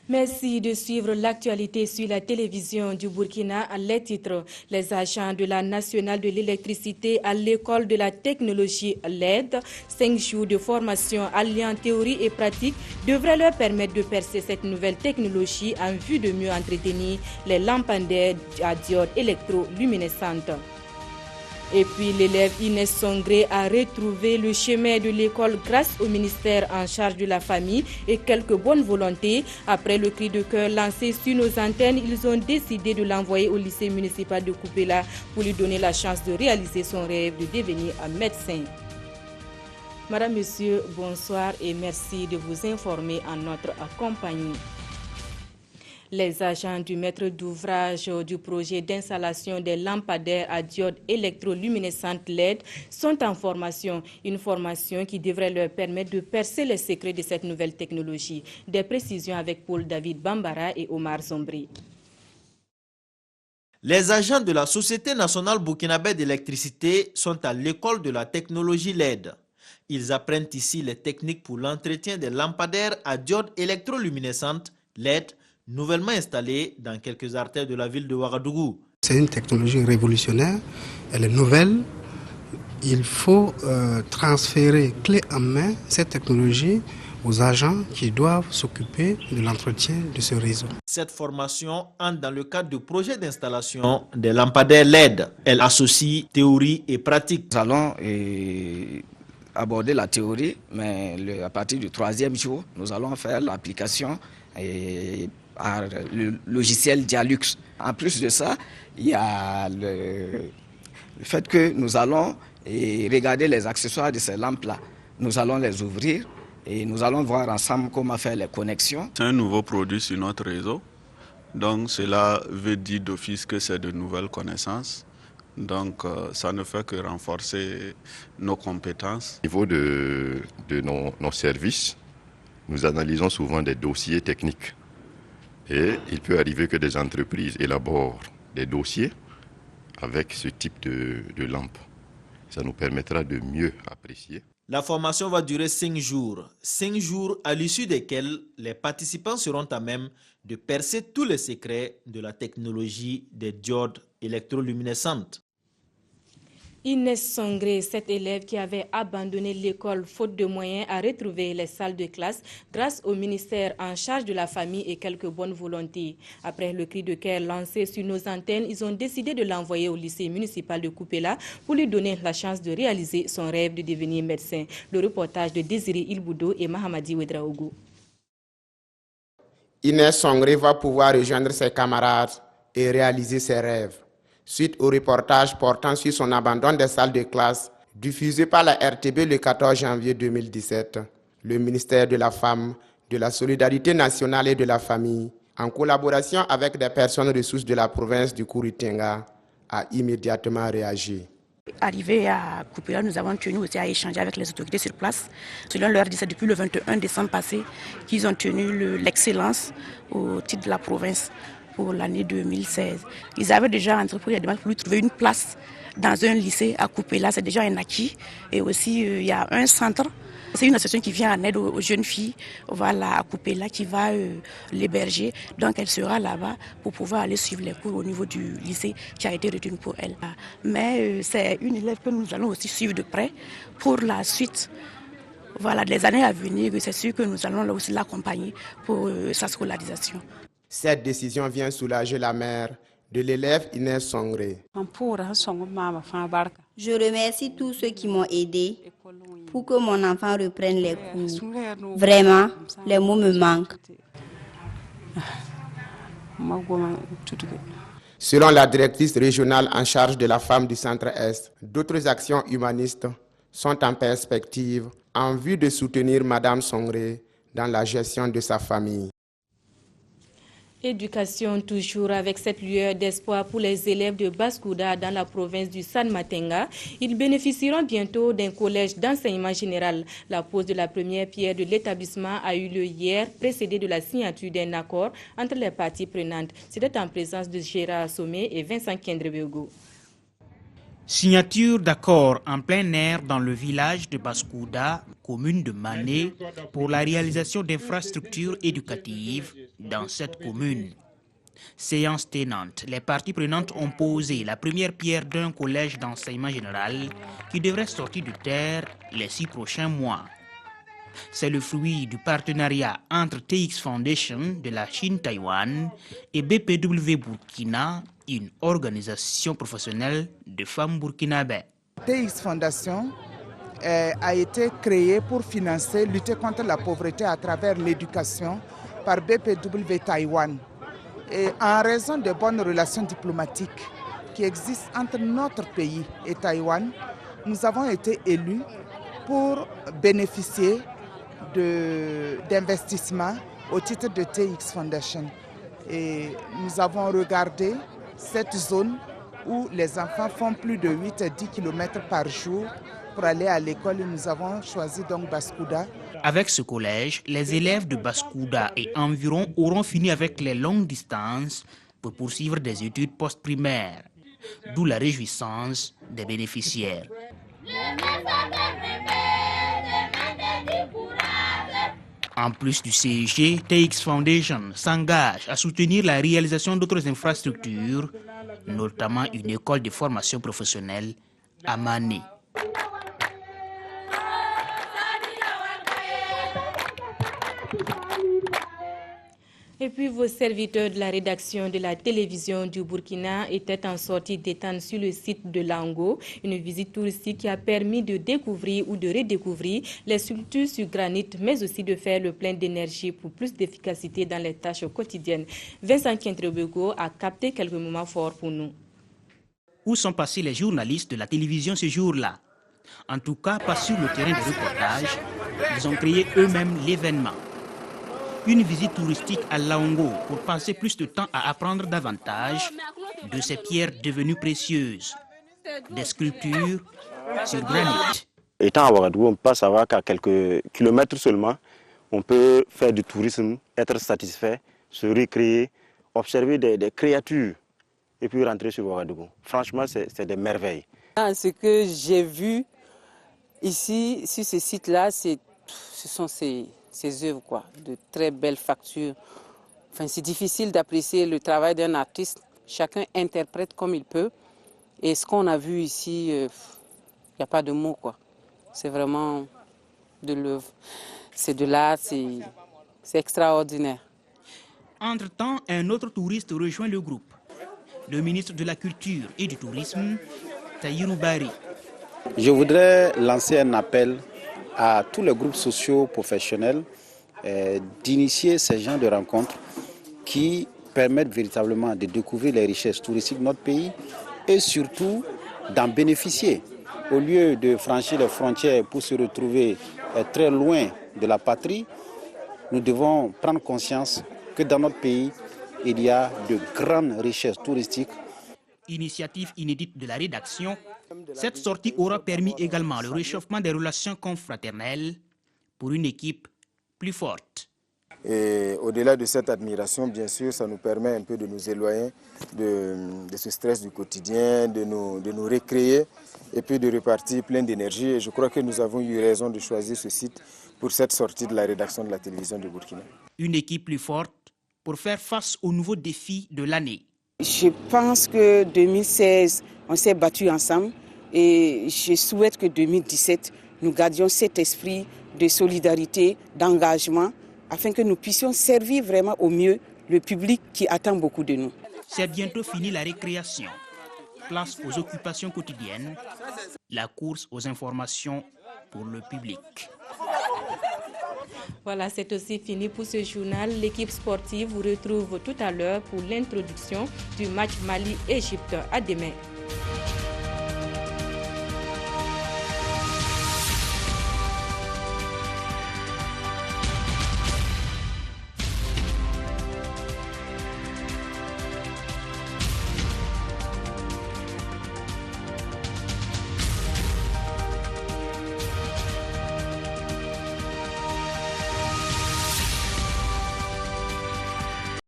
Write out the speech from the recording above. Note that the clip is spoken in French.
Merci de suivre l'actualité sur la télévision du Burkina. Les titres, les agents de la nationale de l'électricité à l'école de la technologie LED, 5 jours de formation alliant théorie et pratique devraient leur permettre de percer cette nouvelle technologie en vue de mieux entretenir les lampadaires à diode électroluminescentes. Et puis l'élève Inès Songré a retrouvé le chemin de l'école grâce au ministère en charge de la famille et quelques bonnes volontés. Après le cri de cœur lancé sur nos antennes, ils ont décidé de l'envoyer au lycée municipal de Koupela pour lui donner la chance de réaliser son rêve de devenir un médecin. Madame, Monsieur, bonsoir et merci de vous informer en notre compagnie. Les agents du maître d'ouvrage du projet d'installation des lampadaires à diode électroluminescentes LED sont en formation. Une formation qui devrait leur permettre de percer les secrets de cette nouvelle technologie. Des précisions avec Paul David Bambara et Omar Zombri. Les agents de la Société nationale burkinabé d'électricité sont à l'école de la technologie LED. Ils apprennent ici les techniques pour l'entretien des lampadaires à diode électroluminescentes LED nouvellement installée dans quelques artères de la ville de Ouagadougou. C'est une technologie révolutionnaire, elle est nouvelle. Il faut transférer clé en main cette technologie aux agents qui doivent s'occuper de l'entretien de ce réseau. Cette formation entre dans le cadre du projet d'installation des lampadaires LED. Elle associe théorie et pratique. Nous allons aborder la théorie, mais à partir du 3e jour, nous allons faire l'application par le logiciel Dialux. En plus de ça, il y a le fait que nous allons regarder les accessoires de ces lampes-là. Nous allons les ouvrir et nous allons voir ensemble comment faire les connexions. C'est un nouveau produit sur notre réseau, donc cela veut dire d'office que c'est de nouvelles connaissances. Donc ça ne fait que renforcer nos compétences. Au niveau de nos services, nous analysons souvent des dossiers techniques. Et il peut arriver que des entreprises élaborent des dossiers avec ce type de lampe. Ça nous permettra de mieux apprécier. La formation va durer 5 jours. 5 jours à l'issue desquels les participants seront à même de percer tous les secrets de la technologie des diodes électroluminescentes. Inès Songré, cette élève qui avait abandonné l'école faute de moyens, a retrouvé les salles de classe grâce au ministère en charge de la famille et quelques bonnes volontés. Après le cri de cœur lancé sur nos antennes, ils ont décidé de l'envoyer au lycée municipal de Koupela pour lui donner la chance de réaliser son rêve de devenir médecin. Le reportage de Désiré Ilboudo et Mahamadi Ouedraogo. Inès Songré va pouvoir rejoindre ses camarades et réaliser ses rêves. Suite au reportage portant sur son abandon des salles de classe, diffusé par la RTB le 14 janvier 2017, le ministère de la Femme, de la Solidarité nationale et de la Famille, en collaboration avec des personnes ressources de la province du Kourou-Tenga, a immédiatement réagi. Arrivé à Koupela, nous avons tenu aussi à échanger avec les autorités sur place. Selon leur dit, c'est depuis le 21 décembre passé qu'ils ont tenu l'excellence au titre de la province pour l'année 2016. Ils avaient déjà entrepris la démarche pour lui trouver une place dans un lycée à Koupela, c'est déjà un acquis. Et aussi, il y a un centre, c'est une association qui vient en aide aux jeunes filles, voilà, à Koupela, qui va l'héberger. Donc elle sera là-bas pour pouvoir aller suivre les cours au niveau du lycée qui a été retenu pour elle. Mais c'est une élève que nous allons aussi suivre de près pour la suite. Voilà, les années à venir, c'est sûr que nous allons là aussi l'accompagner pour sa scolarisation. Cette décision vient soulager la mère de l'élève Inès Songré. Je remercie tous ceux qui m'ont aidé pour que mon enfant reprenne les cours. Vraiment, les mots me manquent. Selon la directrice régionale en charge de la femme du Centre-Est, d'autres actions humanistes sont en perspective en vue de soutenir Madame Songré dans la gestion de sa famille. Éducation toujours avec cette lueur d'espoir pour les élèves de Baskouda dans la province du San-Matenga. Ils bénéficieront bientôt d'un collège d'enseignement général. La pose de la première pierre de l'établissement a eu lieu hier, précédée de la signature d'un accord entre les parties prenantes. C'était en présence de Gérard Sommet et Vincent Kendrebego. Signature d'accord en plein air dans le village de Baskouda, commune de Mané, pour la réalisation d'infrastructures éducatives dans cette commune. Séance tenante, les parties prenantes ont posé la première pierre d'un collège d'enseignement général qui devrait sortir de terre les 6 prochains mois. C'est le fruit du partenariat entre TX Foundation de la Chine-Taïwan et BPW Burkina, une organisation professionnelle de femmes burkinabè. TX Foundation a été créée pour financer, lutter contre la pauvreté à travers l'éducation par BPW Taïwan. Et en raison de bonnes relations diplomatiques qui existent entre notre pays et Taïwan, nous avons été élus pour bénéficier d'investissements au titre de TX Foundation. Et nous avons regardé cette zone où les enfants font plus de 8 à 10 km par jour pour aller à l'école. Nous avons choisi donc Baskouda. Avec ce collège, les élèves de Baskouda et environ auront fini avec les longues distances pour poursuivre des études post-primaires, d'où la réjouissance des bénéficiaires. En plus du CEG, TX Foundation s'engage à soutenir la réalisation d'autres infrastructures, notamment une école de formation professionnelle à Mané. Et puis vos serviteurs de la rédaction de la télévision du Burkina étaient en sortie détente sur le site de Lango, une visite touristique qui a permis de découvrir ou de redécouvrir les sculptures sur granit, mais aussi de faire le plein d'énergie pour plus d'efficacité dans les tâches quotidiennes. Vincent Kientrebego a capté quelques moments forts pour nous. Où sont passés les journalistes de la télévision ce jour-là? En tout cas, pas sur le terrain de reportage. Ils ont créé eux-mêmes l'événement. Une visite touristique à Laongo pour passer plus de temps à apprendre davantage de ces pierres devenues précieuses, des sculptures sur granit. Étant à Ouagadougou, on peut savoir qu'à quelques kilomètres seulement, on peut faire du tourisme, être satisfait, se recréer, observer des créatures et puis rentrer sur Ouagadougou. Franchement, c'est des merveilles. Ce que j'ai vu ici, sur ce site-là, ce sont ces œuvres, quoi, de très belles factures. Enfin, c'est difficile d'apprécier le travail d'un artiste. Chacun interprète comme il peut. Et ce qu'on a vu ici, il n'y a pas de mots, quoi. C'est vraiment de l'œuvre. C'est de l'art, c'est extraordinaire. Entre-temps, un autre touriste rejoint le groupe. Le ministre de la Culture et du Tourisme, Tahirou Bari. Je voudrais lancer un appel à tous les groupes sociaux professionnels d'initier ces genres de rencontres qui permettent véritablement de découvrir les richesses touristiques de notre pays et surtout d'en bénéficier. Au lieu de franchir les frontières pour se retrouver très loin de la patrie, nous devons prendre conscience que dans notre pays, il y a de grandes richesses touristiques. Initiative inédite de la rédaction, cette sortie aura permis également le réchauffement des relations confraternelles pour une équipe plus forte. Et au-delà de cette admiration, bien sûr, ça nous permet un peu de nous éloigner de ce stress du quotidien, de nous recréer et puis de repartir plein d'énergie. Et je crois que nous avons eu raison de choisir ce site pour cette sortie de la rédaction de la télévision de Burkina. Une équipe plus forte pour faire face aux nouveaux défis de l'année. Je pense que 2016, on s'est battus ensemble et je souhaite que 2017, nous gardions cet esprit de solidarité, d'engagement, afin que nous puissions servir vraiment au mieux le public qui attend beaucoup de nous. C'est bientôt fini la récréation. Place aux occupations quotidiennes, la course aux informations pour le public. Voilà, c'est aussi fini pour ce journal. L'équipe sportive vous retrouve tout à l'heure pour l'introduction du match Mali-Égypte. À demain.